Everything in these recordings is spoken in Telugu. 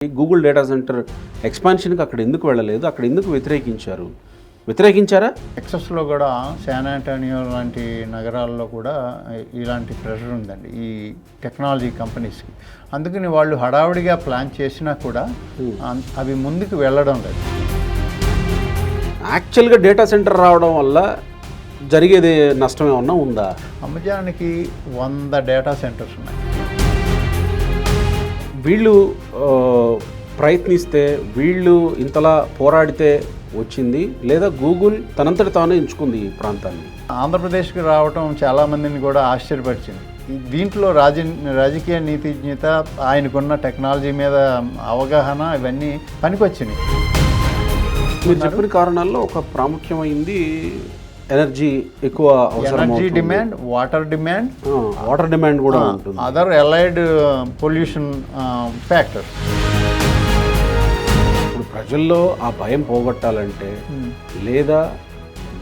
గూగుల్ డేటా సెంటర్ ఎక్స్పాన్షన్కి అక్కడ ఎందుకు వెళ్ళలేదు, అక్కడ ఎందుకు వ్యతిరేకించారా? టెక్సస్లో కూడా శాన్ ఆంటోనియో లాంటి నగరాల్లో కూడా ఇలాంటి ప్రెషర్ ఉందండి ఈ టెక్నాలజీ కంపెనీస్కి. అందుకని వాళ్ళు హడావుడిగా ప్లాన్ చేసినా కూడా అవి ముందుకు వెళ్ళడం లేదు. యాక్చువల్గా డేటా సెంటర్ రావడం వల్ల జరిగేది నష్టం ఏమన్నా ఉందా? అమెజాన్కి 100 డేటా సెంటర్స్ ఉన్నాయి. వీళ్ళు ప్రయత్నిస్తే, వీళ్ళు ఇంతలా పోరాడితే వచ్చింది, లేదా గూగుల్ తనంతటి తానే ఎంచుకుంది ఈ ప్రాంతాన్ని? ఆంధ్రప్రదేశ్కి రావటం చాలామందిని కూడా ఆశ్చర్యపరిచింది. దీంట్లో రాజకీయ నీతిజ్ఞత, ఆయనకున్న టెక్నాలజీ మీద అవగాహన ఇవన్నీ పనికొచ్చినాయి. మీరు చెప్పిన కారణాల్లో ఒక ప్రాముఖ్యమైంది ఎనర్జీ ఎక్కువ అవసరం, ఎనర్జీ డిమాండ్, వాటర్ డిమాండ్ కూడా ఉంటుంది, అదర్ అలైడ్ పొల్యూషన్ ఫ్యాక్టర్స్. ఇప్పుడు ప్రజల్లో ఆ భయం పోగొట్టాలంటే, లేదా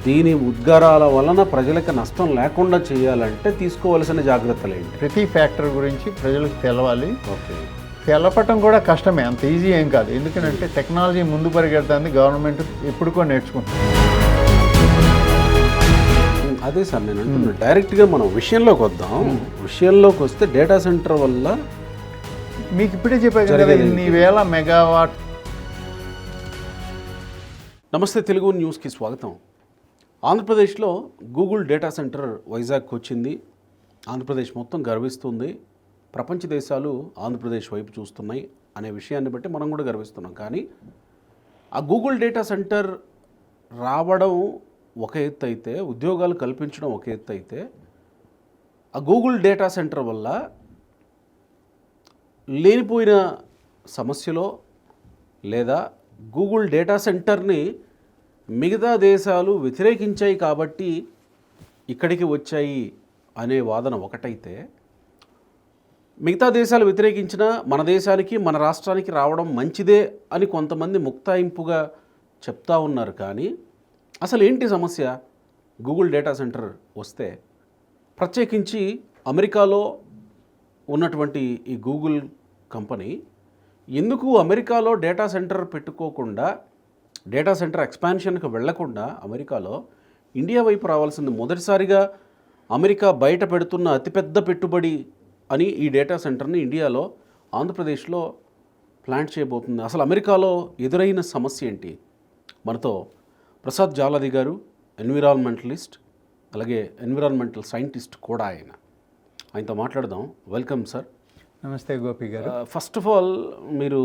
దీని ఉద్గారాల వలన ప్రజలకు నష్టం లేకుండా చేయాలంటే తీసుకోవాల్సిన జాగ్రత్తలు ఏంటి? ప్రతి ఫ్యాక్టర్ గురించి ప్రజలకు తెలవాలి. ఓకే, తెలపటం కూడా కష్టమే, అంత ఈజీ ఏం కాదు. ఎందుకంటే టెక్నాలజీ ముందు పరిగెడుతుంది, గవర్నమెంట్ ఎప్పుడుకో నేర్చుకుంటుంది. అదే సార్ నేను అంటున్నా, డైరెక్ట్గా మనం విషయంలోకి వద్దాం. విషయంలోకి వస్తే డేటా సెంటర్ వల్ల మీకు ఇప్పుడే చెప్పాను కదా, ఇన్ని వేల మెగావాట్. నమస్తే, తెలుగు న్యూస్కి స్వాగతం. ఆంధ్రప్రదేశ్లో గూగుల్ డేటా సెంటర్ వైజాగ్కి వచ్చింది. ఆంధ్రప్రదేశ్ మొత్తం గర్విస్తుంది, ప్రపంచ దేశాలు ఆంధ్రప్రదేశ్ వైపు చూస్తున్నాయి అనే విషయాన్ని బట్టి మనం కూడా గర్విస్తున్నాం. కానీ ఆ గూగుల్ డేటా సెంటర్ రావడం ఒక ఎత్తు అయితే, ఉద్యోగాలు కల్పించడం ఒక ఎత్తు అయితే, ఆ గూగుల్ డేటా సెంటర్ వల్ల లేనిపోయిన సమస్యలో, లేదా గూగుల్ డేటా సెంటర్ని మిగతా దేశాలు వ్యతిరేకించాయి కాబట్టి ఇక్కడికి వచ్చాయి అనే వాదన ఒకటైతే, మిగతా దేశాలు వ్యతిరేకించినా మన దేశానికి, మన రాష్ట్రానికి రావడం మంచిదే అని కొంతమంది ముక్తాయింపుగా చెప్తా ఉన్నారు. కానీ అసలు ఏంటి సమస్య? గూగుల్ డేటా సెంటర్ వస్తే, ప్రత్యేకించి అమెరికాలో ఉన్నటువంటి ఈ గూగుల్ కంపెనీ ఎందుకు అమెరికాలో డేటా సెంటర్ పెట్టుకోకుండా, డేటా సెంటర్ ఎక్స్పాన్షన్కి వెళ్లకుండా అమెరికాలో ఇండియా వైపు రావాల్సింది? మొదటిసారిగా అమెరికా బయట పెడుతున్న అతిపెద్ద పెట్టుబడి అని ఈ డేటా సెంటర్ని ఇండియాలో, ఆంధ్రప్రదేశ్లో ప్లాంట్ చేయబోతుంది. అసలు అమెరికాలో ఎదురైన సమస్య ఏంటి? మనతో ప్రసాద్ జాలది గారు, ఎన్విరాన్మెంటలిస్ట్, అలాగే ఎన్విరాన్మెంటల్ సైంటిస్ట్ కూడా ఆయనతో మాట్లాడదాం. Welcome sir. నమస్తే గోపి గారు. ఫస్ట్ ఆఫ్ ఆల్, మీరు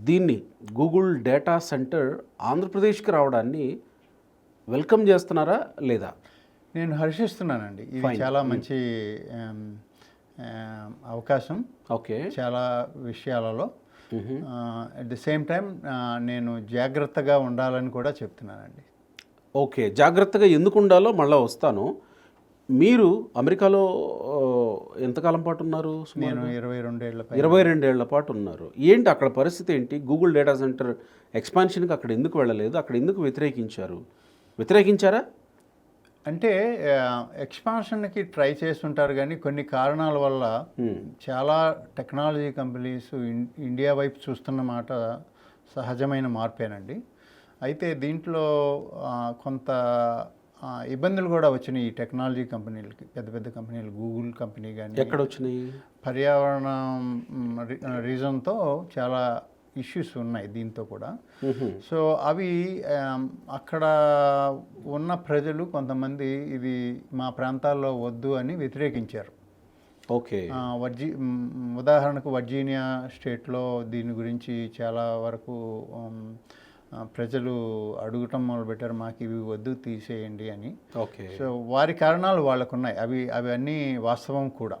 దీన్ని గూగుల్ డేటా సెంటర్ ఆంధ్రప్రదేశ్కి రావడాన్ని వెల్కమ్ చేస్తున్నారా లేదా? నేను హర్షిస్తున్నానండి. ఇది చాలా మంచి అవకాశం. ఓకే, చాలా విషయాలలో. అట్ ది సేమ్ టైం నేను జాగ్రత్తగా ఉండాలని కూడా చెప్తున్నానండి. ఓకే, జాగ్రత్తగా ఎందుకు ఉండాలో మళ్ళీ వస్తాను. మీరు అమెరికాలో ఎంతకాలం పాటు ఉన్నారు? నేను 22 ఏళ్ల పాటు ఉన్నారు. ఏంటి అక్కడ పరిస్థితి ఏంటి? గూగుల్ డేటా సెంటర్ ఎక్స్పాన్షన్కి అక్కడ ఎందుకు వెళ్ళలేదు, అక్కడ ఎందుకు వ్యతిరేకించారా? అంటే ఎక్స్పాన్షన్కి ట్రై చేస్తుంటారు, కానీ కొన్ని కారణాల వల్ల చాలా టెక్నాలజీ కంపెనీస్ ఇండియా వైపు చూస్తున్న మాట సహజమైన మార్పేనండి. అయితే దీంట్లో కొంత ఇబ్బందులు కూడా వచ్చినాయి ఈ టెక్నాలజీ కంపెనీలకి. పెద్ద పెద్ద కంపెనీలు, గూగుల్ కంపెనీ కానీ. ఎక్కడ వచ్చినాయి? పర్యావరణ రీజన్తో చాలా ఇష్యూస్ ఉన్నాయి దీంతో కూడా. సో అవి అక్కడ ఉన్న ప్రజలు కొంతమంది ఇది మా ప్రాంతాల్లో వద్దు అని వ్యతిరేకించారు. ఓకే, ఉదాహరణకు వర్జీనియా స్టేట్లో దీని గురించి చాలా వరకు ప్రజలు అడగటం మొదలుపెట్టారు, మాకు ఇవి వద్దు, తీసేయండి అని. ఓకే, సో వారి కారణాలు వాళ్ళకున్నాయి, అవి అన్నీ వాస్తవం కూడా.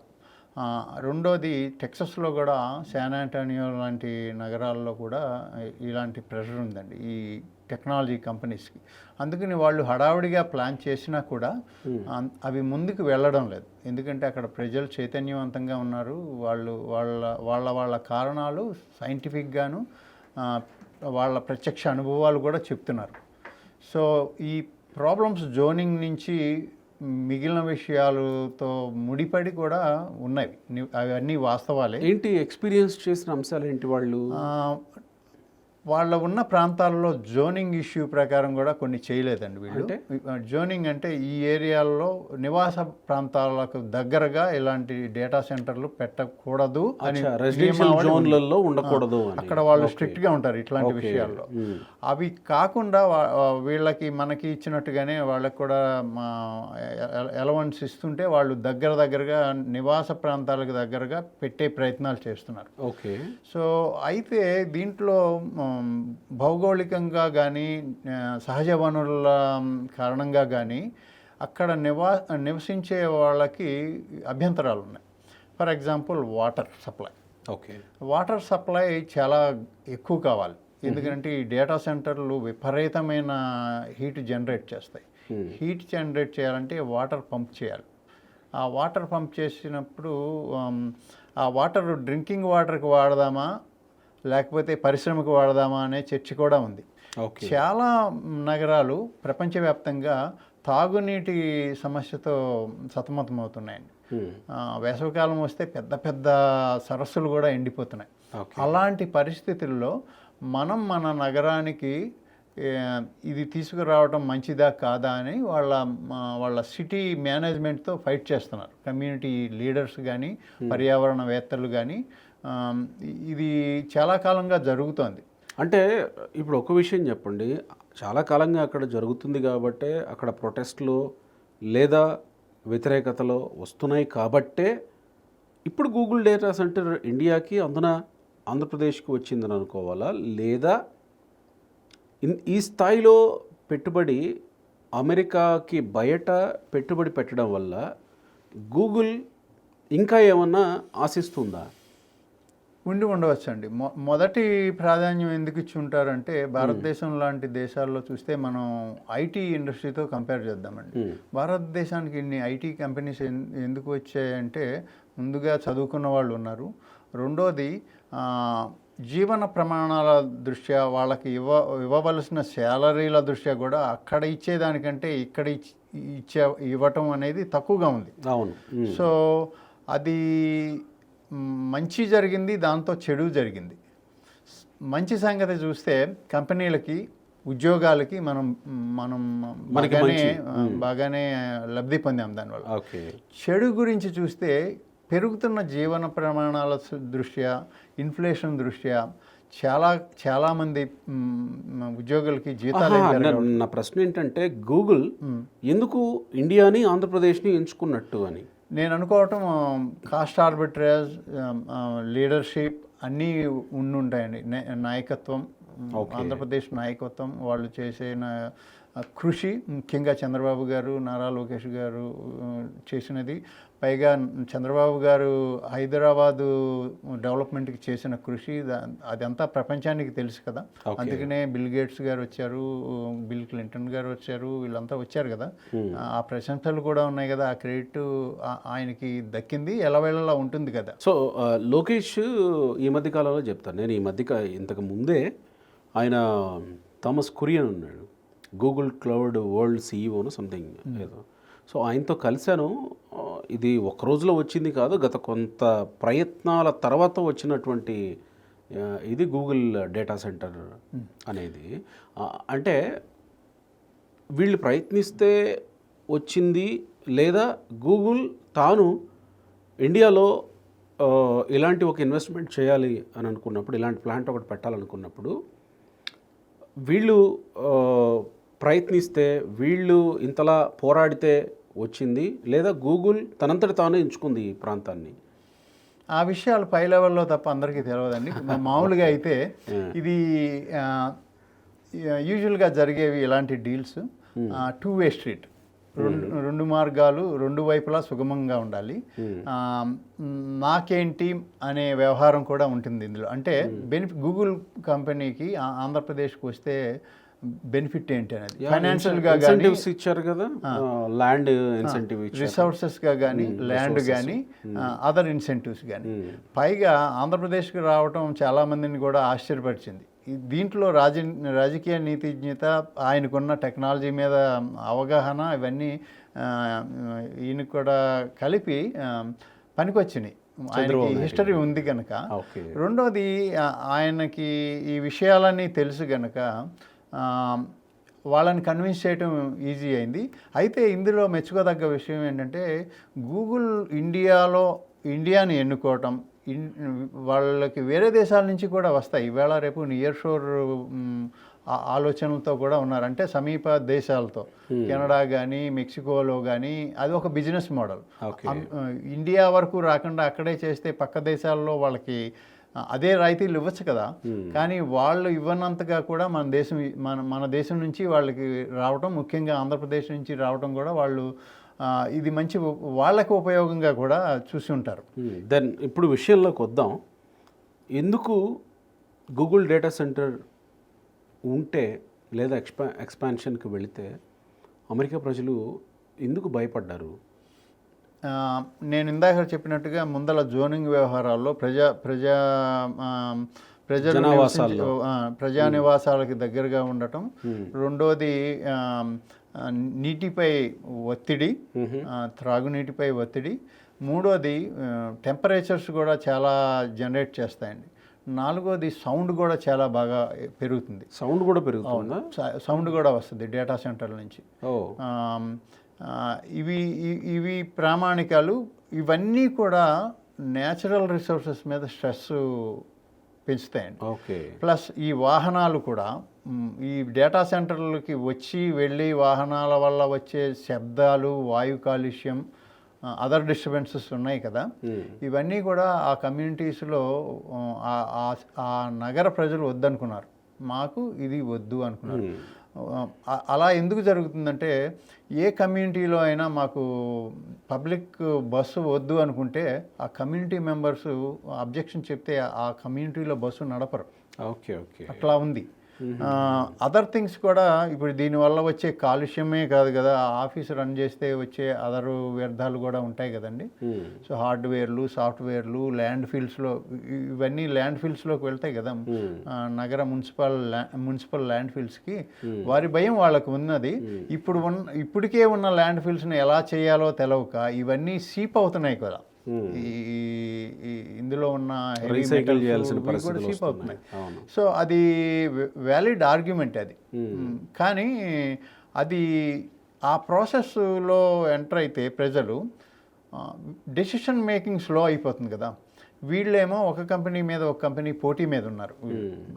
రెండోది, టెక్సస్లో కూడా శాన్ ఆంటోనియో లాంటి నగరాల్లో కూడా ఇలాంటి ప్రెషర్ ఉందండి ఈ టెక్నాలజీ కంపెనీస్కి. అందుకని వాళ్ళు హడావుడిగా ప్లాన్ చేసినా కూడా అవి ముందుకు వెళ్ళడం లేదు. ఎందుకంటే అక్కడ ప్రజలు చైతన్యవంతంగా ఉన్నారు. వాళ్ళ కారణాలు సైంటిఫిక్గాను, వాళ్ళ ప్రత్యక్ష అనుభవాలు కూడా చెప్తున్నారు. సో ఈ ప్రాబ్లమ్స్ జోనింగ్ నుంచి మిగిలిన విషయాలతో ముడిపడి కూడా ఉన్నవి. అవన్నీ వాస్తవాలే. ఏంటి ఎక్స్పీరియన్స్ చేసిన అంశాలు ఏంటి వాళ్ళు? వాళ్ళ ఉన్న ప్రాంతాల్లో జోనింగ్ ఇష్యూ ప్రకారం కూడా కొన్ని చేయలేదండి వీళ్ళు. జోనింగ్ అంటే ఈ ఏరియాల్లో నివాస ప్రాంతాలకు దగ్గరగా ఇలాంటి డేటా సెంటర్లు పెట్టకూడదు అని జోన్లలో ఉండకూడదు. అక్కడ వాళ్ళు స్ట్రిక్ట్గా ఉంటారు ఇట్లాంటి విషయాల్లో. అవి కాకుండా వీళ్ళకి మనకి ఇచ్చినట్టుగానే వాళ్ళకి కూడా అలవెన్స్ ఇస్తుంటే వాళ్ళు దగ్గరగా నివాస ప్రాంతాలకు దగ్గరగా పెట్టే ప్రయత్నాలు చేస్తున్నారు. ఓకే. సో అయితే దీంట్లో భౌగోళికంగా కానీ సహజ వనరుల కారణంగా కానీ అక్కడ నివసించే వాళ్ళకి అభ్యంతరాలు ఉన్నాయి. For example water supply. Okay. Water supply చాలా ఎక్కువ కావాలి. ఎందుకంటే ఈ డేటా సెంటర్లు విపరీతమైన హీట్ జనరేట్ చేస్తాయి. హీట్ జనరేట్ చేయాలంటే వాటర్ పంప్ చేయాలి. ఆ వాటర్ పంప్ చేసినప్పుడు ఆ వాటర్ డ్రింకింగ్ వాటర్కి వాడదామా లేకపోతే పరిశ్రమకు వాడదామా అనే చర్చ కూడా ఉంది. చాలా నగరాలు ప్రపంచవ్యాప్తంగా తాగునీటి సమస్యతో సతమతమవుతున్నాయండి. వేసవికాలం వస్తే పెద్ద పెద్ద సరస్సులు కూడా ఎండిపోతున్నాయి. అలాంటి పరిస్థితుల్లో మనం మన నగరానికి ఇది తీసుకురావడం మంచిదా కాదా అని వాళ్ళ సిటీ మేనేజ్మెంట్తో ఫైట్ చేస్తున్నారు. కమ్యూనిటీ లీడర్స్ కానీ పర్యావరణవేత్తలు కానీ. ఇది చాలా కాలంగా జరుగుతోంది. అంటే ఇప్పుడు ఒక విషయం చెప్పండి, చాలా కాలంగా అక్కడ జరుగుతుంది కాబట్టే అక్కడ ప్రొటెస్ట్లు లేదా వ్యతిరేకతలు వస్తున్నాయి కాబట్టే ఇప్పుడు గూగుల్ డేటా సెంటర్ ఇండియాకి అందున ఆంధ్రప్రదేశ్కి వచ్చిందని అనుకోవాలా, లేదా ఈ స్థాయిలో పెట్టుబడి అమెరికాకి బయట పెట్టుబడి పెట్టడం వల్ల గూగుల్ ఇంకా ఏమన్నా ఆశిస్తుందా? ఉండవచ్చండి. మొదటి ప్రాధాన్యం ఎందుకు ఇచ్చి ఉంటారంటే భారతదేశం లాంటి దేశాల్లో చూస్తే మనం ఐటీ ఇండస్ట్రీతో కంపేర్ చేద్దామండి. భారతదేశానికి ఇన్ని ఐటీ కంపెనీస్ ఎందుకు వచ్చాయంటే ముందుగా చదువుకున్న వాళ్ళు ఉన్నారు. రెండోది జీవన ప్రమాణాల దృష్ట్యా వాళ్ళకి ఇవ్వవలసిన శాలరీల దృష్ట్యా కూడా అక్కడ ఇచ్చేదానికంటే ఇక్కడ ఇవ్వటం అనేది తక్కువగా ఉంది. అవును. సో అది మంచి జరిగింది, దాంతో చెడు జరిగింది. మంచి సంగతి చూస్తే కంపెనీలకి ఉద్యోగాలకి మనం బాగానే లబ్ధి పొందాం దానివల్ల. చెడు గురించి చూస్తే పెరుగుతున్న జీవన ప్రమాణాల దృష్ట్యా, ఇన్ఫ్లేషన్ దృష్ట్యా చాలామంది ఉద్యోగులకి జీతాలు. నా ప్రశ్న ఏంటంటే గూగుల్ ఎందుకు ఇండియాని ఆంధ్రప్రదేశ్ని ఎంచుకున్నట్టు అని నేను అనుకోవటం కాస్ట్ ఆర్బిట్రేజ్, లీడర్షిప్ అన్నీ ఉండుంటాయండి. నాయకత్వం, ఆంధ్రప్రదేశ్ నాయకత్వం, వాళ్ళు చేసిన కృషి, ముఖ్యంగా చంద్రబాబు గారు, నారా లోకేష్ గారు చేసినది. పైగా చంద్రబాబు గారు హైదరాబాదు డెవలప్మెంట్కి చేసిన కృషి అదంతా ప్రపంచానికి తెలుసు కదా. అందుకనే బిల్ గేట్స్ గారు వచ్చారు, బిల్ క్లింటన్ గారు వచ్చారు, వీళ్ళంతా వచ్చారు కదా. ఆ ప్రశంసలు కూడా ఉన్నాయి కదా. ఆ క్రెడిట్ ఆయనకి దక్కింది, ఎలవేళలా ఉంటుంది కదా. సో లోకేష్ ఈ మధ్య కాలంలో చెప్తాను నేను, ఇంతకు ముందే ఆయన థామస్ కురియన్ ఉన్నాడు, గూగుల్ క్లౌడ్ వరల్డ్ సీఈఓను సంథింగ్ ఏదో. సో ఆయనతో కలిశాను. ఇది ఒక రోజులో వచ్చింది కాదు, గత కొంత ప్రయత్నాల తర్వాత వచ్చినటువంటి ఇది గూగుల్ డేటా సెంటర్ అనేది. అంటే వీళ్ళు ప్రయత్నిస్తే వచ్చింది, లేదా గూగుల్ తాను ఇండియాలో ఇలాంటి ఒక ఇన్వెస్ట్మెంట్ చేయాలి అని అనుకున్నప్పుడు, ఇలాంటి ప్లాంట్ ఒకటి పెట్టాలనుకున్నప్పుడు వీళ్ళు ప్రయత్నిస్తే, వీళ్ళు ఇంతలా పోరాడితే వచ్చింది, లేదా గూగుల్ తనంతటి తాను ఎంచుకుంది ఈ ప్రాంతాన్ని? ఆ విషయాలు పై లెవెల్లో తప్ప అందరికీ తెలియదండి. మామూలుగా అయితే ఇది యూజువల్గా జరిగేవి ఇలాంటి డీల్స్ 2-way స్ట్రీట్. రెండు మార్గాలు రెండు వైపులా సుగమంగా ఉండాలి. నాకేంటి అనే వ్యవహారం కూడా ఉంటుంది ఇందులో. అంటే గూగుల్ కంపెనీకి ఆంధ్రప్రదేశ్కి వస్తే బెనిఫిట్ ఏంటి అనేది ఫైనాన్షియల్గా కానీ ఇచ్చారు కదా, ల్యాండ్ ఇన్సెంటివ్, రిసోర్సెస్గా కానీ, ల్యాండ్ కానీ, అదర్ ఇన్సెంటివ్స్ కానీ. పైగా ఆంధ్రప్రదేశ్కి రావటం చాలామందిని కూడా ఆశ్చర్యపరిచింది. దీంట్లో రాజకీయ నీతిజ్ఞత, ఆయనకున్న టెక్నాలజీ మీద అవగాహన, ఇవన్నీ ఈయనకు కూడా కలిపి పనికొచ్చినాయి. ఆయనకి హిస్టరీ ఉంది కనుక. ఓకే. రెండోది ఆయనకి ఈ విషయాలన్నీ తెలుసు కనుక వాళ్ళని కన్విన్స్ చేయటం ఈజీ అయింది. అయితే ఇందులో మెచ్చుకోదగ్గ విషయం ఏంటంటే గూగుల్ ఇండియాని ఎన్నుకోవటం, వాళ్ళకి వేరే దేశాల నుంచి కూడా వస్తాయి. ఈవేళ రేపు నియర్ షోర్ ఆలోచనలతో కూడా ఉన్నారు. అంటే సమీప దేశాలతో, కెనడా కానీ మెక్సికోలో కానీ అది ఒక బిజినెస్ మోడల్. ఇండియా వరకు రాకుండా అక్కడే చేస్తే పక్క దేశాల్లో వాళ్ళకి అదే రాయితీలు ఇవ్వచ్చు కదా. కానీ వాళ్ళు ఇవ్వనంతగా కూడా మన దేశం నుంచి వాళ్ళకి రావటం, ముఖ్యంగా ఆంధ్రప్రదేశ్ నుంచి రావటం కూడా వాళ్ళు ఇది మంచి వాళ్ళకి ఉపయోగంగా కూడా చూసి ఉంటారు. దెన్ ఇప్పుడు విషయంలోకి వద్దాం. ఎందుకు గూగుల్ డేటా సెంటర్ ఉంటే లేదా ఎక్స్పాన్షన్కి వెళితే అమెరికా ప్రజలు ఎందుకు భయపడ్డారు? నేను ఇందాక చెప్పినట్టుగా ముందల జోనింగ్ వ్యవహారాల్లో ప్రజా నివాసాలకి దగ్గరగా ఉండటం, రెండోది నీటిపై ఒత్తిడి, త్రాగునీటిపై ఒత్తిడి, మూడోది టెంపరేచర్స్ కూడా చాలా జనరేట్ చేస్తాయండి, నాలుగోది సౌండ్ కూడా చాలా బాగా పెరుగుతుంది. సౌండ్ కూడా పెరుగుతుంది, సౌండ్ కూడా వస్తుంది డేటా సెంటర్ల నుంచి. ఇవి ప్రామాణికాలు. ఇవన్నీ కూడా న్యాచురల్ రిసోర్సెస్ మీద స్ట్రెస్ పెంచుతాయండి. ఓకే. ప్లస్ ఈ వాహనాలు కూడా, ఈ డేటా సెంటర్లకి వెళ్ళి వాహనాల వల్ల వచ్చే శబ్దాలు, వాయు కాలుష్యం, అదర్ డిస్టర్బెన్సెస్ ఉన్నాయి కదా, ఇవన్నీ కూడా ఆ కమ్యూనిటీస్లో ఆ నగర ప్రజలు వద్దనుకున్నారు. మాకు ఇది వద్దు అనుకున్నారు. అలా ఎందుకు జరుగుతుందంటే ఏ కమ్యూనిటీలో అయినా మాకు పబ్లిక్ బస్సు వద్దు అనుకుంటే ఆ కమ్యూనిటీ మెంబర్స్ అబ్జెక్షన్ చెప్తే ఆ కమ్యూనిటీలో బస్సు నడపరు. ఓకే ఓకే, అట్లా ఉంది. అదర్ థింగ్స్ కూడా ఇప్పుడు దీనివల్ల వచ్చే కాలుష్యమే కాదు కదా, ఆఫీస్ రన్ చేస్తే వచ్చే అదర్ వ్యర్థాలు కూడా ఉంటాయి కదండి. సో హార్డ్వేర్లు, సాఫ్ట్వేర్లు, ల్యాండ్ ఫీల్డ్స్లో, ఇవన్నీ ల్యాండ్ ఫీల్డ్స్లోకి వెళ్తాయి కదా, నగర మున్సిపల్ ల్యాండ్ ఫీల్డ్స్కి. వారి భయం వాళ్ళకు ఉన్నది. ఇప్పటికే ఉన్న ల్యాండ్ ఫీల్డ్స్ని ఎలా చేయాలో తెలవక ఇవన్నీ సీప్ అవుతున్నాయి కదా. ఇందులో ఉన్న రీసైకిల్ చేయాల్సిన పరిస్థితులు షీప్ అవుతున్నాయి. సో అది వ్యాలిడ్ ఆర్గ్యుమెంట్ అది. కానీ అది ఆ ప్రాసెస్లో ఎంటర్ అయితే ప్రజలు డెసిషన్ మేకింగ్ స్లో అయిపోతుంది కదా. వీళ్ళేమో ఒక కంపెనీ మీద ఒక కంపెనీ పోటీ మీద ఉన్నారు.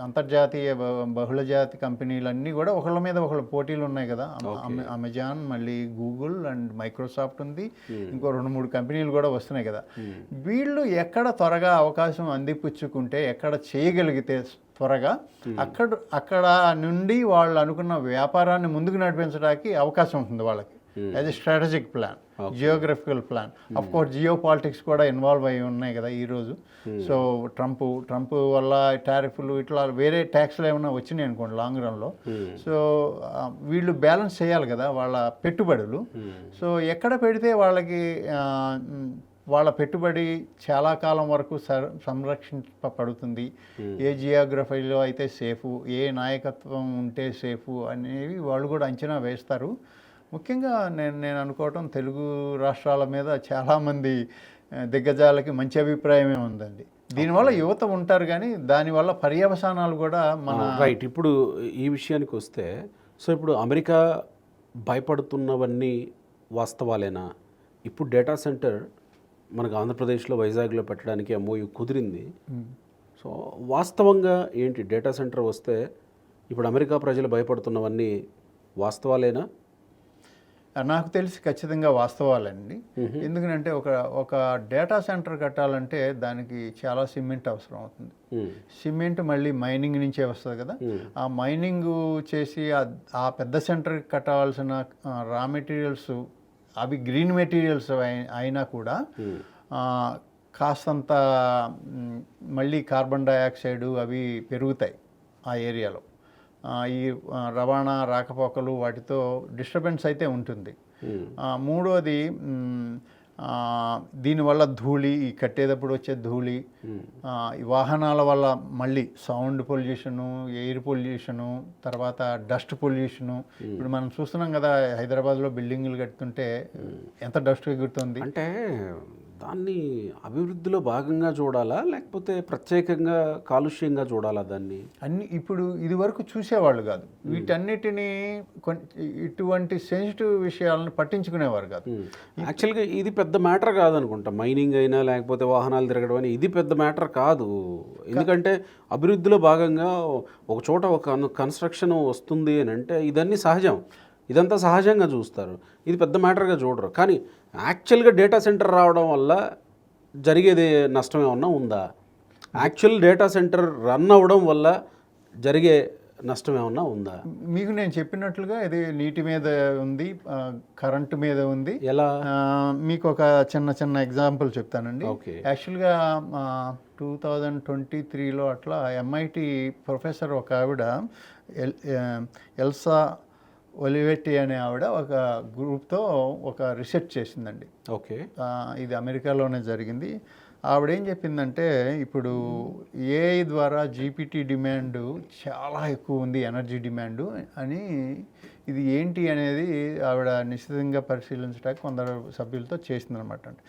అంతర్జాతీయ బహుళజాతి కంపెనీలన్నీ కూడా ఒకళ్ళ మీద ఒకళ్ళ పోటీలు ఉన్నాయి కదా. అమెజాన్, మళ్ళీ గూగుల్ అండ్ మైక్రోసాఫ్ట్ ఉంది, ఇంకో 2-3 కంపెనీలు కూడా వస్తున్నాయి కదా. వీళ్ళు ఎక్కడ త్వరగా అవకాశం అందిపుచ్చుకుంటే, ఎక్కడ చేయగలిగితే త్వరగా అక్కడ నుండి వాళ్ళు అనుకున్న వ్యాపారాన్ని ముందుకు నడిపించడానికి అవకాశం ఉంటుంది వాళ్ళకి. As a strategic plan, geographical plan. Of course geo politics కూడా ఇన్వాల్వ్ అయి ఉన్నాయి కదా ఈరోజు. సో ట్రంప్ వల్ల టారిఫ్లు, ఇట్లా వేరే ట్యాక్స్లు ఏమైనా వచ్చినాయి అనుకోండి లాంగ్ రన్లో. సో వీళ్ళు బ్యాలెన్స్ చేయాలి కదా వాళ్ళ పెట్టుబడులు. సో ఎక్కడ పెడితే వాళ్ళ పెట్టుబడి చాలా కాలం వరకు సంరక్షింపబడుతుంది, ఏ జియోగ్రఫీలో అయితే సేఫు, ఏ నాయకత్వం ఉంటే సేఫు అనేవి వాళ్ళు కూడా అంచనా వేస్తారు. ముఖ్యంగా నేను అనుకోవటం తెలుగు రాష్ట్రాల మీద చాలామంది దిగ్గజాలకి మంచి అభిప్రాయమే ఉందండి. దీనివల్ల యువత ఉంటారు, కానీ దానివల్ల పర్యవసానాలు కూడా రైట్. ఇప్పుడు ఈ విషయానికి వస్తే, సో ఇప్పుడు అమెరికా భయపడుతున్నవన్నీ వాస్తవాలేనా? ఇప్పుడు డేటా సెంటర్ మనకు ఆంధ్రప్రదేశ్లో వైజాగ్లో పెట్టడానికి MOU కుదిరింది. సో వాస్తవంగా ఏంటి, డేటా సెంటర్ వస్తే ఇప్పుడు అమెరికా ప్రజలు భయపడుతున్నవన్నీ వాస్తవాలేనా? నాకు తెలిసి ఖచ్చితంగా వాస్తవాలండి. ఎందుకంటే ఒక డేటా సెంటర్ కట్టాలంటే దానికి చాలా సిమెంట్ అవసరం అవుతుంది. సిమెంట్ మళ్ళీ మైనింగ్ నుంచే వస్తుంది కదా. ఆ మైనింగ్ చేసి ఆ పెద్ద సెంటర్ కట్టాల్సిన రా మెటీరియల్స్, అవి గ్రీన్ మెటీరియల్స్ అయినా కూడా కాస్తంత మళ్ళీ కార్బన్ డైఆక్సైడ్ అవి పెరుగుతాయి ఆ ఏరియాలో. ఈ రవాణా రాకపోకలు వాటితో డిస్టర్బెన్స్ అయితే ఉంటుంది. మూడోది దీనివల్ల ధూళి, ఈ కట్టేటప్పుడు వచ్చే ధూళి, ఈ వాహనాల వల్ల మళ్ళీ సౌండ్ పొల్యూషను, ఎయిర్ పొల్యూషను, తర్వాత డస్ట్ పొల్యూషను. ఇప్పుడు మనం చూస్తున్నాం కదా, హైదరాబాద్లో బిల్డింగులు కడుతుంటే ఎంత డస్ట్ ఎగురుతుంది. అంటే దాన్ని అభివృద్ధిలో భాగంగా చూడాలా, లేకపోతే ప్రత్యేకంగా కాలుష్యంగా చూడాలా దాన్ని? అన్ని ఇప్పుడు ఇది వరకు చూసేవాళ్ళు కాదు, వీటన్నిటినీ ఇటువంటి సెన్సిటివ్ విషయాలను పట్టించుకునేవారు కాదు. యాక్చువల్గా ఇది పెద్ద మ్యాటర్ కాదనుకుంటా, మైనింగ్ అయినా లేకపోతే వాహనాలు తిరగడం అని ఇది పెద్ద మ్యాటర్ కాదు. ఎందుకంటే అభివృద్ధిలో భాగంగా ఒక చోట ఒక కన్స్ట్రక్షన్ వస్తుంది అని అంటే ఇదన్నీ సహజం, ఇదంతా సహజంగా చూస్తారు, ఇది పెద్ద మ్యాటర్గా చూడరు. కానీ యాక్చువల్గా డేటా సెంటర్ రావడం వల్ల జరిగేది నష్టం ఏమన్నా ఉందా? యాక్చువల్ డేటా సెంటర్ రన్ అవ్వడం వల్ల జరిగే నష్టం ఏమన్నా ఉందా? మీకు నేను చెప్పినట్లుగా ఇది నీటి మీద ఉంది, కరెంటు మీద ఉంది. ఎలా? మీకు ఒక చిన్న ఎగ్జాంపుల్ చెప్తానండి. యాక్చువల్గా 2023లో అట్లా MIT ప్రొఫెసర్ ఒక ఆవిడ ఎల్సా ఒలివెట్టి అనే ఆవిడ ఒక గ్రూప్తో ఒక రీసెర్చ్ చేసిందండి. ఓకే. ఇది అమెరికాలోనే జరిగింది. ఆవిడ ఏం చెప్పిందంటే, ఇప్పుడు AI ద్వారా GPT డిమాండ్ చాలా ఎక్కువ ఉంది, ఎనర్జీ డిమాండు అని. ఇది ఏంటి అనేది ఆవిడ నిశ్చితంగా పరిశీలించడానికి కొందరు సభ్యులతో చేసిందనమాట. అంటే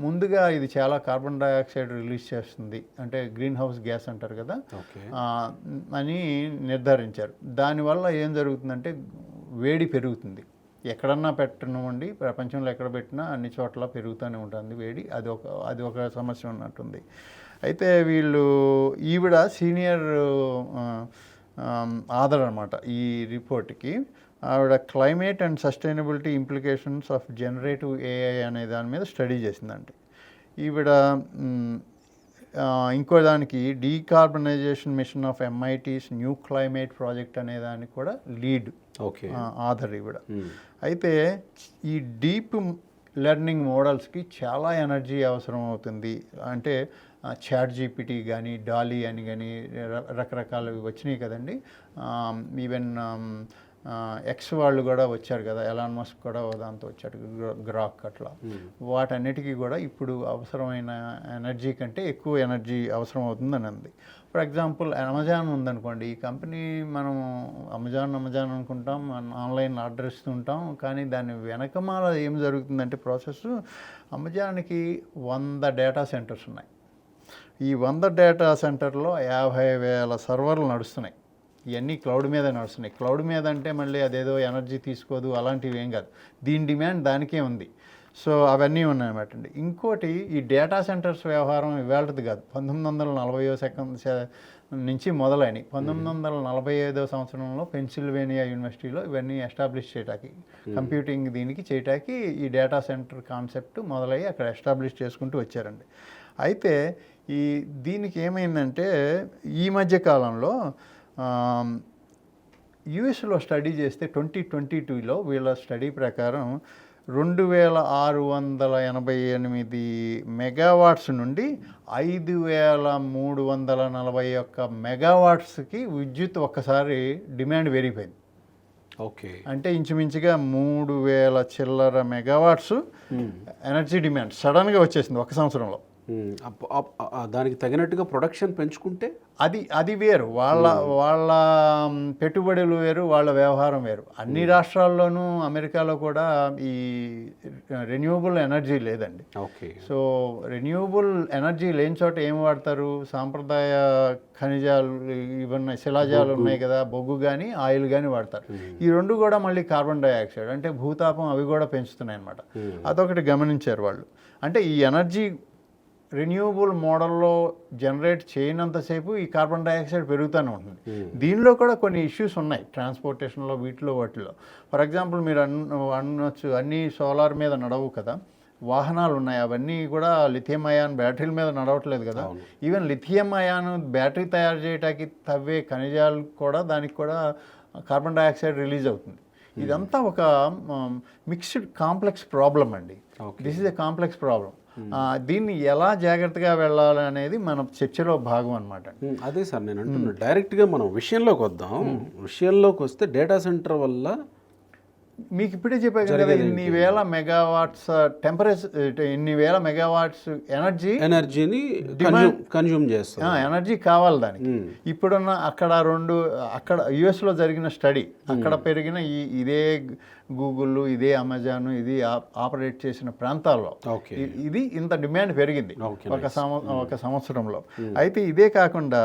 ముందుగా ఇది చాలా కార్బన్ డైఆక్సైడ్ రిలీజ్ చేస్తుంది, అంటే గ్రీన్ హౌస్ గ్యాస్ అంటారు కదా, అని నిర్ధారించారు. దానివల్ల ఏం జరుగుతుందంటే వేడి పెరుగుతుంది. ఎక్కడన్నా పెట్టనివ్వండి, ప్రపంచంలో ఎక్కడ పెట్టినా అన్ని చోట్ల పెరుగుతూనే ఉంటుంది వేడి. అది ఒక సమస్య ఉన్నట్టుంది. అయితే ఈవిడ సీనియర్ ఆథర్ అనమాట ఈ రిపోర్ట్కి. ఆవిడ climate and sustainability implications of generative AI అనే దాని మీద స్టడీ చేసిందండి ఈవిడ. ఇంకో దానికి decarbonisation mission of MIT's new climate project అనే దానికి కూడా లీడ్ ఆథర్ ఈవిడ. అయితే ఈ డీప్ లెర్నింగ్ మోడల్స్కి చాలా ఎనర్జీ అవసరం అవుతుంది. అంటే ChatGPT కానీ, డాలీ అని కానీ రకరకాలు వచ్చినాయి కదండి. ఈవెన్ ఎక్స్ వాళ్ళు కూడా వచ్చారు కదా, ఎలాన్ మస్క్ కూడా దాంతో వచ్చాడు, గ్రాక్ అట్లా. వాటన్నిటికీ కూడా ఇప్పుడు అవసరమైన ఎనర్జీ కంటే ఎక్కువ ఎనర్జీ అవసరం అవుతుందని అంది. ఫర్ ఎగ్జాంపుల్ అమెజాన్ ఉందనుకోండి, ఈ కంపెనీ మనం అమెజాన్ అనుకుంటాం, ఆన్లైన్ ఆర్డర్ ఇస్తుంటాం, కానీ దాని వెనకమాల ఏం జరుగుతుందంటే ప్రాసెస్, అమెజాన్కి 100 డేటా సెంటర్స్ ఉన్నాయి. ఈ 100 డేటా సెంటర్లో 50,000 సర్వర్లు నడుస్తున్నాయి. ఇవన్నీ క్లౌడ్ మీద నడుస్తున్నాయి. క్లౌడ్ మీద అంటే మళ్ళీ అదేదో ఎనర్జీ తీసుకోదు, అలాంటివి ఏం కాదు, దీని డిమాండ్ దానికే ఉంది. సో అవన్నీ ఉన్నాయన్నమాట అండి. ఇంకోటి, ఈ డేటా సెంటర్స్ వ్యవహారం ఇవాళది కాదు, 1940 నుంచి మొదలైనవి. 1945 సంవత్సరంలో పెన్సిల్వేనియా యూనివర్సిటీలో ఇవన్నీ ఎస్టాబ్లిష్ చేయడానికి, కంప్యూటింగ్ దీనికి చేయడానికి ఈ డేటా సెంటర్ కాన్సెప్ట్ మొదలయ్యి అక్కడ ఎస్టాబ్లిష్ చేసుకుంటూ వచ్చారండి. అయితే దీనికి ఏమైందంటే, ఈ మధ్య కాలంలో యుఎస్లో స్టడీ చేస్తే 2022లో వీళ్ళ స్టడీ ప్రకారం 2688 మెగావాట్స్ నుండి 5341 మెగావాట్స్కి విద్యుత్ ఒక్కసారి డిమాండ్ పెరిగిపోయింది. ఓకే. అంటే ఇంచుమించుగా 3000 చిల్లర మెగావాట్స్ ఎనర్జీ డిమాండ్ సడన్గా వచ్చేసింది ఒక సంవత్సరంలో. దానికి తగినట్టుగా ప్రొడక్షన్ పెంచుకుంటే అది వేరు, వాళ్ళ పెట్టుబడులు వేరు, వాళ్ళ వ్యవహారం వేరు. అన్ని రాష్ట్రాల్లోనూ అమెరికాలో కూడా ఈ రెన్యూవబుల్ ఎనర్జీ లేదండి. ఓకే. సో రెన్యూవబుల్ ఎనర్జీ లేని చోట ఏం వాడతారు? సాంప్రదాయ ఖనిజాలు, ఇవన్నీ శిలాజాలు ఉన్నాయి కదా, బొగ్గు కానీ ఆయిల్ కానీ వాడతారు. ఈ రెండు కూడా మళ్ళీ కార్బన్ డైఆక్సైడ్, అంటే భూతాపం, అవి కూడా పెంచుతున్నాయి అన్నమాట. అదొకటి గమనించారు వాళ్ళు. అంటే ఈ ఎనర్జీ రెన్యూవబుల్ మోడల్లో జనరేట్ చేయనంతసేపు ఈ కార్బన్ డైఆక్సైడ్ పెరుగుతూనే ఉంటుంది. దీనిలో కూడా కొన్ని ఇష్యూస్ ఉన్నాయి, ట్రాన్స్పోర్టేషన్లో, వాటిలో. ఫర్ ఎగ్జాంపుల్ మీరు అనొచ్చు, అన్నీ సోలార్ మీద నడవు కదా, వాహనాలు ఉన్నాయి, అవన్నీ కూడా లిథియం అయాన్ బ్యాటరీల మీద నడవట్లేదు కదా. ఈవెన్ లిథియం అయాన్ బ్యాటరీ తయారు చేయడానికి తవ్వే ఖనిజాలు కూడా, దానికి కూడా కార్బన్ డైఆక్సైడ్ రిలీజ్ అవుతుంది. ఇదంతా ఒక మిక్స్డ్ కాంప్లెక్స్ ప్రాబ్లం అండి. This is a complex problem. దీన్ని ఎలా జాగ్రత్తగా వెళ్ళాలనేది మన చర్చలో భాగం అనమాట. అదే సార్ నేను అంటున్నా, డైరెక్ట్గా మనం విషయంలోకి వద్దాం. విషయంలోకి వస్తే డేటా సెంటర్ వల్ల మీకు ఇప్పుడే చెప్పాను కదా, ఇన్ని వేల మెగావాట్స్ ఇన్ని వేల మెగావాట్స్ ఎనర్జీని కన్జ్యూమ్ చేస్తారు. ఎనర్జీ కావాలి దానికి. ఇప్పుడున్న అక్కడ యుఎస్లో జరిగిన స్టడీ, అక్కడ పెరిగిన ఇదే గూగుల్, ఇదే అమెజాన్, ఇది ఆపరేట్ చేసిన ప్రాంతాల్లో ఇది ఇంత డిమాండ్ పెరిగింది ఒక సంవత్సరంలో. అయితే ఇదే కాకుండా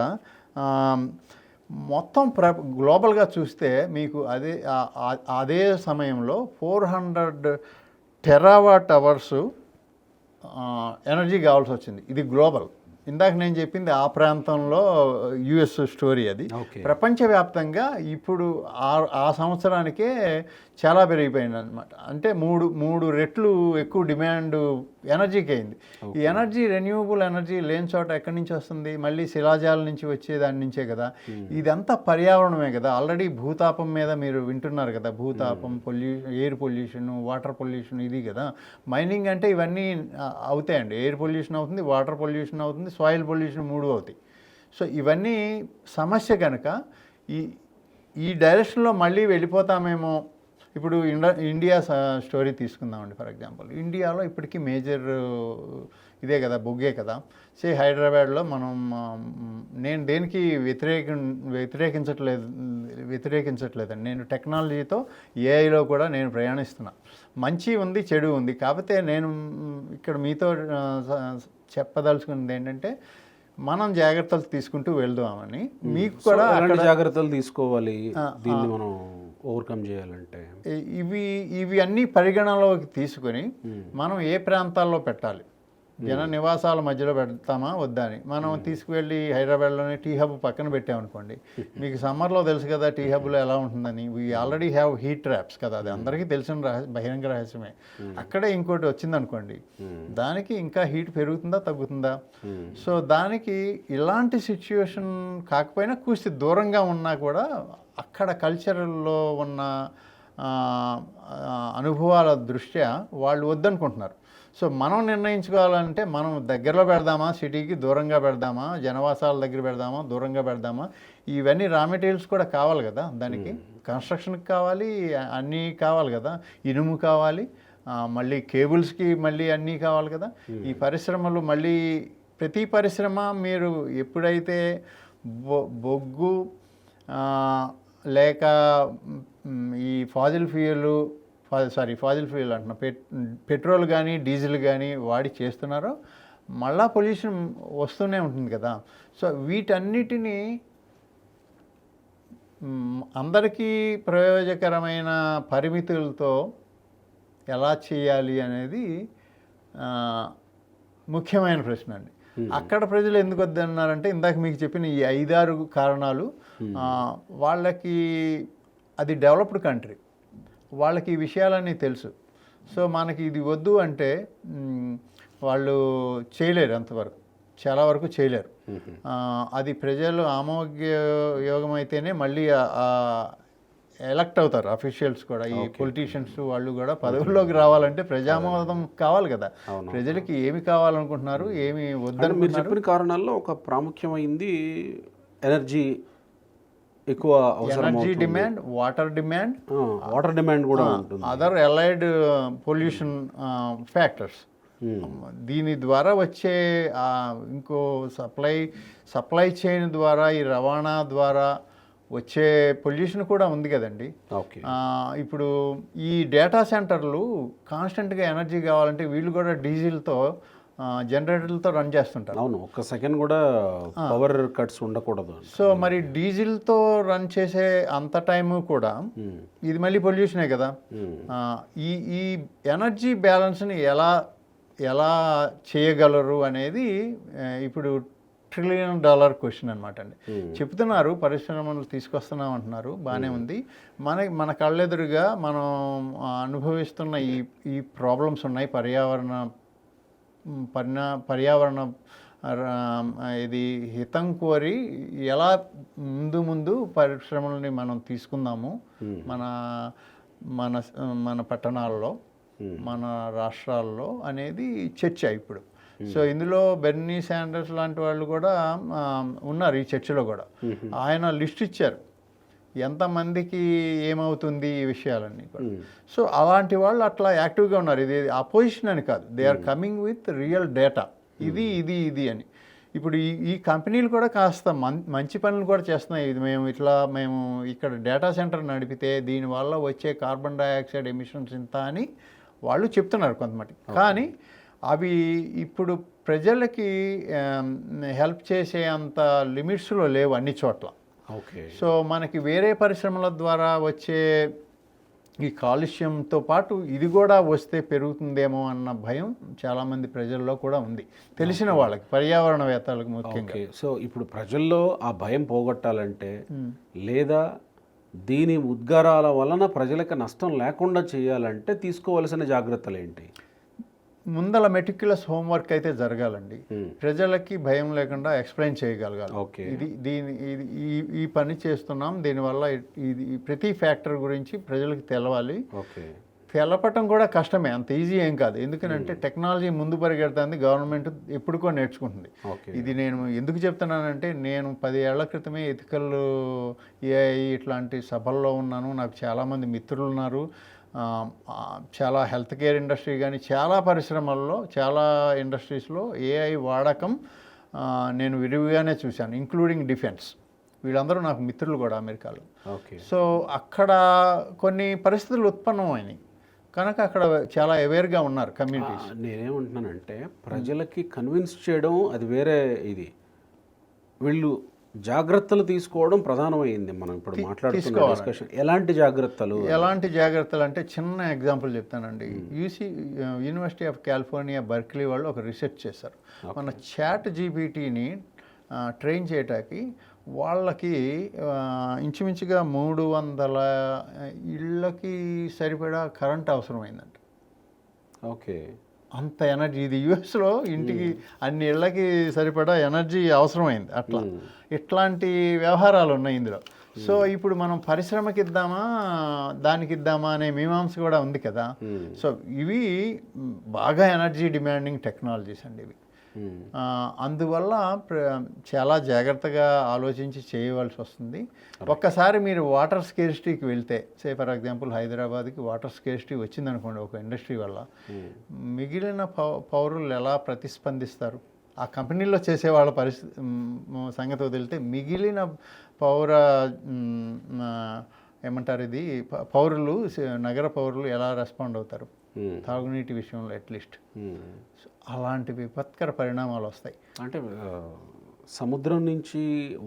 మొత్తం గ్లోబల్గా చూస్తే మీకు అదే సమయంలో 400 టెరావాట్ అవర్స్ ఎనర్జీ కావాల్సి వచ్చింది. ఇది గ్లోబల్. ఇందాక నేను చెప్పింది ఆ ప్రాంతంలో యుఎస్ స్టోరీ. అది ప్రపంచవ్యాప్తంగా ఇప్పుడు ఆ సంవత్సరానికే చాలా పెరిగిపోయింది అనమాట. అంటే మూడు రెట్లు ఎక్కువ డిమాండ్ ఎనర్జీకి అయింది. ఈ ఎనర్జీ రెన్యూవబుల్ ఎనర్జీ లేని చోట ఎక్కడి నుంచి వస్తుంది? మళ్ళీ శిలాజాల నుంచి వచ్చే దాని నుంచే కదా. ఇదంతా పర్యావరణమే కదా. ఆల్రెడీ భూతాపం మీద మీరు వింటున్నారు కదా, భూతాపం, ఎయిర్ పొల్యూషన్, వాటర్ పొల్యూషన్, ఇది కదా. మైనింగ్ అంటే ఇవన్నీ అవుతాయండి. ఎయిర్ పొల్యూషన్ అవుతుంది, వాటర్ పొల్యూషన్ అవుతుంది, సాయిల్ పొల్యూషన్, 3 అవుతాయి. సో ఇవన్నీ సమస్య కనుక ఈ డైరెక్షన్లో మళ్ళీ వెళ్ళిపోతామేమో. ఇప్పుడు ఇండియా స్టోరీ తీసుకుందామండి. ఫర్ ఎగ్జాంపుల్, ఇండియాలో ఇప్పటికీ మేజర్ ఇదే కదా, బొగ్గే కదా. హైదరాబాద్లో నేను దేనికి వ్యతిరేకించట్లేదండి. నేను టెక్నాలజీతో, ఏఐలో కూడా నేను ప్రయాణిస్తున్నా. మంచి ఉంది, చెడు ఉంది. కాకపోతే నేను ఇక్కడ మీతో చెప్పదలుచుకున్నది ఏంటంటే, మనం జాగ్రత్తలు తీసుకుంటూ వెళ్దామని. మీకు కూడా జాగ్రత్తలు తీసుకోవాలి దీన్ని మనం ఓవర్కమ్ చేయాలంటే. ఇవి అన్నీ పరిగణనలోకి తీసుకొని మనం ఏ ప్రాంతాల్లో పెట్టాలి, జన నివాసాల మధ్యలో పెడతామా వద్దా అని మనం తీసుకువెళ్ళి హైదరాబాద్లోనే టీ హబ్ పక్కన పెట్టామనుకోండి. మీకు సమ్మర్లో తెలుసు కదా టీ హబ్లో ఎలా ఉంటుందని. We already have heat traps కదా, అది అందరికీ తెలిసిన బహిరంగ రహస్యమే. అక్కడే ఇంకోటి వచ్చిందనుకోండి, దానికి ఇంకా హీట్ పెరుగుతుందా తగ్గుతుందా? సో దానికి ఇలాంటి సిచ్యువేషన్ కాకపోయినా కూసి దూరంగా ఉన్నా కూడా అక్కడ కల్చర్లో ఉన్న అనుభవాల దృష్ట్యా వాళ్ళు వద్దనుకుంటున్నారు. సో మనం నిర్ణయించుకోవాలంటే, మనం దగ్గరలో పెడదామా, సిటీకి దూరంగా పెడదామా, జనవాసాల దగ్గర పెడదామా, దూరంగా పెడదామా? ఇవన్నీ రా మెటీరియల్స్ కూడా కావాలి కదా, దానికి కన్స్ట్రక్షన్కి కావాలి, అన్నీ కావాలి కదా, ఇనుము కావాలి, మళ్ళీ కేబుల్స్కి మళ్ళీ అన్నీ కావాలి కదా. ఈ పరిశ్రమలు మళ్ళీ ప్రతి పరిశ్రమ మీరు ఎప్పుడైతే బొగ్గు లేక ఈ ఫాజిల్ ఫ్యూయల్ అంటున్నా, పెట్రోల్ కానీ డీజిల్ కానీ వాడి చేస్తున్నారో మళ్ళా పొల్యూషన్ వస్తూనే ఉంటుంది కదా. సో వీటన్నిటినీ అందరికీ ప్రయోజకరమైన పరిమితులతో ఎలా చేయాలి అనేది ముఖ్యమైన ప్రశ్న అండి. అక్కడ ప్రజలు ఎందుకు వద్దన్నారంటే, ఇందాక మీకు చెప్పిన ఈ 5-6 కారణాలు. వాళ్ళకి అది డెవలప్డ్ కంట్రీ, వాళ్ళకి ఈ విషయాలన్నీ తెలుసు. సో మనకి ఇది వద్దు అంటే వాళ్ళు చేయలేరు, అంతవరకు చాలా వరకు చేయలేరు. అది ప్రజలు ఆమోగ్యయోగం అయితేనే మళ్ళీ ఎలక్ట్ అవుతారు అఫీషియల్స్ కూడా. ఈ పొలిటీషియన్స్ వాళ్ళు కూడా పదవుల్లోకి రావాలంటే ప్రజామోదం కావాలి కదా. ప్రజలకి ఏమి కావాలనుకుంటున్నారు, ఏమి వద్దని. మీరు చెప్పిన కారణాల్లో ఒక ప్రాముఖ్యమైంది ఎనర్జీ ఎక్కువ అవసరం, ఎనర్జీ డిమాండ్, వాటర్ డిమాండ్ కూడా ఉంటుంది, అదర్ అలైడ్ పొల్యూషన్ ఫ్యాక్టర్స్. దీని ద్వారా వచ్చే ఇంకో సప్లై చైన్ ద్వారా, ఈ రవాణా ద్వారా వచ్చే పొల్యూషన్ కూడా ఉంది కదండి. ఇప్పుడు ఈ డేటా సెంటర్లు కాన్స్టెంట్గా ఎనర్జీ కావాలంటే వీళ్ళు కూడా డీజిల్తో జనరేటర్లతో రన్ చేస్తుంటారు. అవును, ఒక్క సెకండ్ కూడా పవర్ కట్స్ ఉండకూడదు. సో మరి డీజిల్తో రన్ చేసే అంత టైము కూడా ఇది మళ్ళీ పొల్యూషనే కదా. ఈ ఎనర్జీ బ్యాలెన్స్ని ఎలా చేయగలరు అనేది ఇప్పుడు $1 ట్రిలియన్ క్వశ్చన్ అనమాట అండి. చెప్తున్నారు పరిశ్రమలు తీసుకొస్తున్నాం అంటున్నారు, బాగానే ఉంది. మన కళ్ళెదురుగా మనం అనుభవిస్తున్న ఈ ప్రాబ్లమ్స్ ఉన్నాయి. పర్యావరణ ఇది హితం కోరి ఎలా ముందు పరిశ్రమలని మనం తీసుకుందాము మన పట్టణాల్లో, మన రాష్ట్రాల్లో అనేది చర్చ ఇప్పుడు. సో ఇందులో బెర్నీ శాండర్స్ లాంటి వాళ్ళు కూడా ఉన్నారు ఈ చర్చలో కూడా. ఆయన లిస్ట్ ఇచ్చారు, ఎంతమందికి ఏమవుతుంది ఈ విషయాలన్నీ కూడా. సో అలాంటి వాళ్ళు అట్లా యాక్టివ్గా ఉన్నారు. ఇది అపోజిషన్ అని కాదు, they are coming with real data, ఇది అని. ఇప్పుడు ఈ కంపెనీలు కూడా కాస్త మంచి పనులు కూడా చేస్తున్నాయి. ఇది మేము ఇక్కడ డేటా సెంటర్ నడిపితే దీనివల్ల వచ్చే కార్బన్ డైఆక్సైడ్ ఎమిషన్స్ ఇంత అని వాళ్ళు చెప్తున్నారు కొంతమట్టుకు. కానీ అవి ఇప్పుడు ప్రజలకి హెల్ప్ చేసే అంత లిమిట్స్లో లేవు అన్ని చోట్ల. ఓకే. సో మనకి వేరే పరిశ్రమల ద్వారా వచ్చే ఈ కాలుష్యంతో పాటు ఇది కూడా వస్తే పెరుగుతుందేమో అన్న భయం చాలామంది ప్రజల్లో కూడా ఉంది, తెలిసిన వాళ్ళకి, పర్యావరణవేత్తలకు ముఖ్యంగా. ఓకే. సో ఇప్పుడు ప్రజల్లో ఆ భయం పోగొట్టాలంటే లేదా దీని ఉద్గారాల వలన ప్రజలకు నష్టం లేకుండా చేయాలంటే తీసుకోవాల్సిన జాగ్రత్తలు ఏంటి? ముందల మెటిక్యులస్ హోంవర్క్ అయితే జరగాలండి. ప్రజలకి భయం లేకుండా ఎక్స్ప్లెయిన్ చేయగలగాలి. ఓకే. ఈ పని చేస్తున్నాం, దీనివల్ల ఇది ప్రతి ఫ్యాక్టర్ గురించి ప్రజలకు తెలవాలి. ఓకే. తెలపటం కూడా కష్టమే, అంత ఈజీ ఏం కాదు. ఎందుకంటే టెక్నాలజీ ముందు పరిగెడుతుంది, గవర్నమెంట్ ఎప్పుడుకో నేర్చుకుంటుంది. ఇది నేను ఎందుకు చెప్తున్నానంటే, నేను 10 ఏళ్ల క్రితమే ఎథికల్ ఏఐ ఇట్లాంటి సభల్లో ఉన్నాను, నాకు చాలామంది మిత్రులు ఉన్నారు. చాలా హెల్త్ కేర్ ఇండస్ట్రీ కానీ చాలా పరిశ్రమల్లో, చాలా ఇండస్ట్రీస్లో ఏఐ వాడకం నేను విరివిగానే చూశాను, ఇంక్లూడింగ్ డిఫెన్స్. వీళ్ళందరూ నాకు మిత్రులు కూడా అమెరికాలో. ఓకే. సో అక్కడ కొన్ని పరిస్థితులు ఉత్పన్నమైనాయి కనుక అక్కడ చాలా అవేర్గా ఉన్నారు కమ్యూనిటీస్. నేనేమంటున్నానంటే ప్రజలకి కన్విన్స్ చేయడం అది వేరే, ఇది వీళ్ళు జాగ్రత్తలు తీసుకోవడం ప్రధానమైంది. మనం ఇప్పుడు మాట్లాడుతున్న డిస్కషన్ ఎలాంటి జాగ్రత్తలు అంటే చిన్న ఎగ్జాంపుల్ చెప్తానండి. యూనివర్సిటీ ఆఫ్ కాలిఫోర్నియా బర్క్లీ వాళ్ళు ఒక రీసెర్చ్ చేశారు. మన చాట్ జీపీటీని ట్రైన్ చేయటానికి వాళ్ళకి ఇంచుమించుగా 300 ఇళ్ళకి సరిపడా కరెంట్ అవసరమైందంట. ఓకే. అంత ఎనర్జీ, ఇది యుఎస్లో ఇంటికి అన్ని ఇళ్ళకి సరిపడా ఎనర్జీ అవసరమైంది. ఇట్లాంటి వ్యవహారాలు ఉన్నాయి ఇందులో. సో ఇప్పుడు మనం పరిశ్రమకి ఇద్దామా దానికి ఇద్దామా అనే మీమాంస కూడా ఉంది కదా. సో ఇవి బాగా ఎనర్జీ డిమాండింగ్ టెక్నాలజీస్ అండి ఇవి. అందువల్ల చాలా జాగ్రత్తగా ఆలోచించి చేయవలసి వస్తుంది. ఒక్కసారి మీరు వాటర్ స్కేర్సిటీకి వెళ్తే, ఫర్ ఎగ్జాంపుల్ హైదరాబాద్కి వాటర్ స్కేర్సిటీ వచ్చిందనుకోండి ఒక ఇండస్ట్రీ వల్ల, మిగిలిన పౌరులు ఎలా ప్రతిస్పందిస్తారు? ఆ కంపెనీలో చేసే వాళ్ళ సంగతి వదిలితే మిగిలిన పౌరులు, నగర పౌరులు ఎలా రెస్పాండ్ అవుతారు తాగునీటి విషయంలో అట్లీస్ట్? అలాంటి విపత్కర పరిణామాలు వస్తాయి. అంటే సముద్రం నుంచి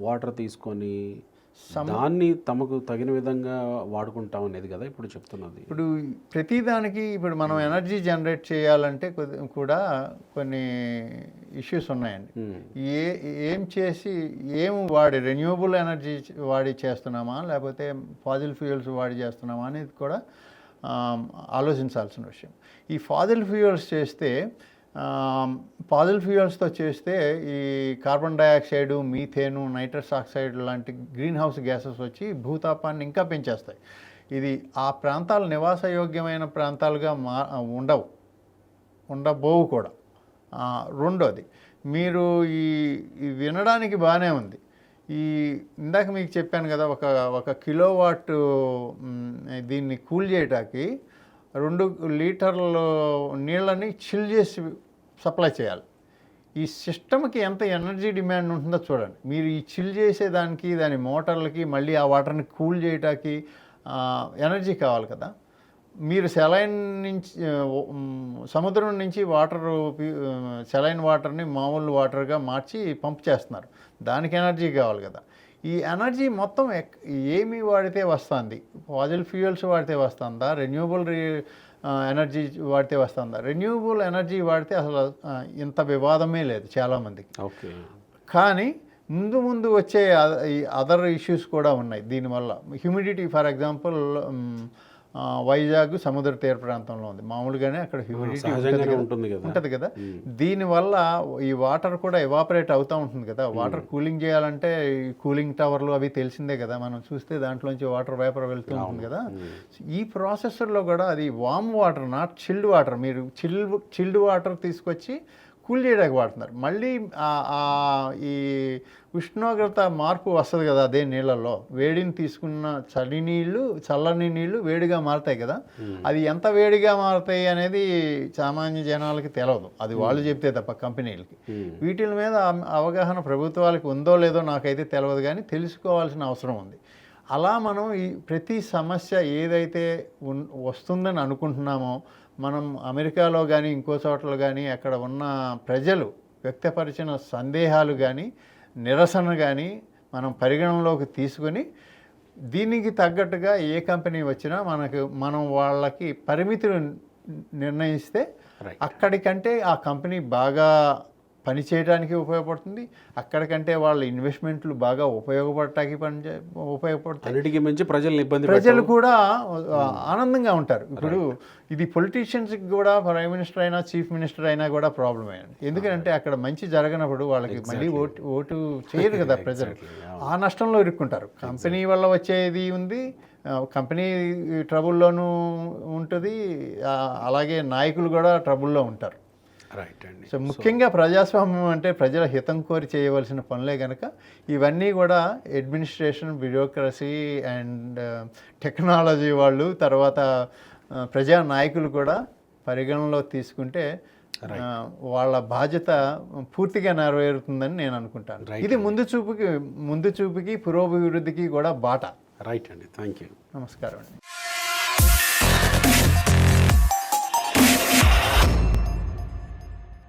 వాటర్ తీసుకొని దాన్ని తమకు తగిన విధంగా వాడుకుంటాం అనేది కదా ఇప్పుడు చెప్తున్నది. ఇప్పుడు ప్రతిదానికి ఇప్పుడు మనం ఎనర్జీ జనరేట్ చేయాలంటే కూడా కొన్ని ఇష్యూస్ ఉన్నాయండి. ఏం వాడి రెన్యూవబుల్ ఎనర్జీ వాడి చేస్తున్నామా లేకపోతే ఫాజిల్ ఫ్యూయల్స్ వాడి చేస్తున్నామా అనేది కూడా ఆలోచించాల్సిన విషయం. ఈ ఫాజిల్ ఫ్యూయల్స్తో చేస్తే ఈ కార్బన్ డైఆక్సైడు, మీథేను, నైట్రస్ ఆక్సైడ్ లాంటి గ్రీన్ హౌస్ గ్యాసెస్ వచ్చి భూతాపాన్ని ఇంకా పెంచేస్తాయి. ఇది ఆ ప్రాంతాలు నివాసయోగ్యమైన ప్రాంతాలుగా ఉండబోవు కూడా. రెండోది, మీరు ఈ వినడానికి బాగానే ఉంది. ఇందాక మీకు చెప్పాను కదా, ఒక కిలోవాట్ దీన్ని కూల్ చేయటానికి 2 లీటర్ల నీళ్ళని చిల్ చేసి సప్లై చేయాలి. ఈ సిస్టమ్కి ఎంత ఎనర్జీ డిమాండ్ ఉంటుందో చూడండి. మీరు ఈ చిల్ చేసేదానికి, దాని మోటార్లకి, మళ్ళీ ఆ వాటర్ని కూల్ చేయటానికి ఎనర్జీ కావాలి కదా. మీరు సముద్రం నుంచి సెలైన్ వాటర్ని మామూలు వాటర్గా మార్చి పంప్ చేస్తున్నారు, దానికి ఎనర్జీ కావాలి కదా. ఈ ఎనర్జీ మొత్తం ఏమి వాడితే వస్తుంది? ఫాజిల్ ఫ్యూయల్స్ వాడితే వస్తుందా, రెన్యూవబుల్ ఎనర్జీ వాడితే వస్తుందా? రెన్యూవబుల్ ఎనర్జీ వాడితే అసలు ఇంత వివాదమే లేదు చాలామందికి. ఓకే. కానీ ముందు వచ్చే అదర్ ఇష్యూస్ కూడా ఉన్నాయి దీనివల్ల. హ్యూమిడిటీ, ఫర్ ఎగ్జాంపుల్ వైజాగ్ సముద్ర తీర ప్రాంతంలో ఉంది, మామూలుగానే అక్కడ హ్యూమిడిటీ ఉంటుంది కదా. దీనివల్ల ఈ వాటర్ కూడా ఎవాపరేట్ అవుతూ ఉంటుంది కదా. వాటర్ కూలింగ్ చేయాలంటే కూలింగ్ టవర్లు అవి తెలిసిందే కదా, మనం చూస్తే దాంట్లోంచి వాటర్ వేపర్ వెళ్తూ ఉంటుంది కదా. ఈ ప్రాసెసర్లో కూడా అది warm water, not chilled water. మీరు చిల్డ్ వాటర్ తీసుకొచ్చి కూల్ చేయడానికి వాడుతున్నారు. మళ్ళీ ఈ ఉష్ణోగ్రత మార్పు వస్తుంది కదా అదే నీళ్ళల్లో, వేడిని తీసుకున్న చల్లని నీళ్లు వేడిగా మారుతాయి కదా, అది ఎంత వేడిగా మారుతాయి అనేది సామాన్య జనాలకి తెలియదు, అది వాళ్ళు చెప్తే తప్ప కంపెనీలకి. వీటి మీద అవగాహన ప్రభుత్వాలకు ఉందో లేదో నాకైతే తెలియదు, కానీ తెలుసుకోవాల్సిన అవసరం ఉంది. అలా మనం ఈ ప్రతి సమస్య ఏదైతే వస్తుందని అనుకుంటున్నామో, మనం అమెరికాలో కానీ ఇంకో చోట్ల కానీ అక్కడ ఉన్న ప్రజలు వ్యక్తపరిచిన సందేహాలు కానీ నిరసన కానీ మనం పరిగణనలోకి తీసుకొని దీనికి తగ్గట్టుగా ఏ కంపెనీ వచ్చినా మనం వాళ్ళకి పరిమితులు నిర్ణయిస్తే అక్కడికంటే ఆ కంపెనీ బాగా పనిచేయడానికి ఉపయోగపడుతుంది, అక్కడికంటే వాళ్ళ ఇన్వెస్ట్మెంట్లు బాగా ఉపయోగపడతాయి. అన్నిటికీ మించి ప్రజలు కూడా ఆనందంగా ఉంటారు. ఇప్పుడు ఇది పొలిటీషియన్స్కి కూడా, ప్రైమ్ మినిస్టర్ అయినా చీఫ్ మినిస్టర్ అయినా కూడా ప్రాబ్లమే అండి. ఎందుకంటే అక్కడ మంచి జరగనప్పుడు వాళ్ళకి మళ్ళీ ఓటు చేయరు కదా ప్రజలు, ఆ నష్టంలో ఇరుక్కుంటారు. కంపెనీ వల్ల వచ్చేది ఉంది, కంపెనీ ట్రబుల్లోనూ ఉంటుంది, అలాగే నాయకులు కూడా ట్రబుల్లో ఉంటారు. రైట్ అండి. సో ముఖ్యంగా ప్రజాస్వామ్యం అంటే ప్రజల హితం కోరి చేయవలసిన పనులే కనుక ఇవన్నీ కూడా అడ్మినిస్ట్రేషన్, బ్యూరోక్రసీ అండ్ టెక్నాలజీ వాళ్ళు, తర్వాత ప్రజా నాయకులు కూడా పరిగణనలో తీసుకుంటే వాళ్ళ బాధ్యత పూర్తిగా నెరవేరుతుందని నేను అనుకుంటాను. ఇది ముందు చూపుకి పురోభివృద్ధికి కూడా బాట. రైట్ అండి, థ్యాంక్ యూ. నమస్కారం అండి.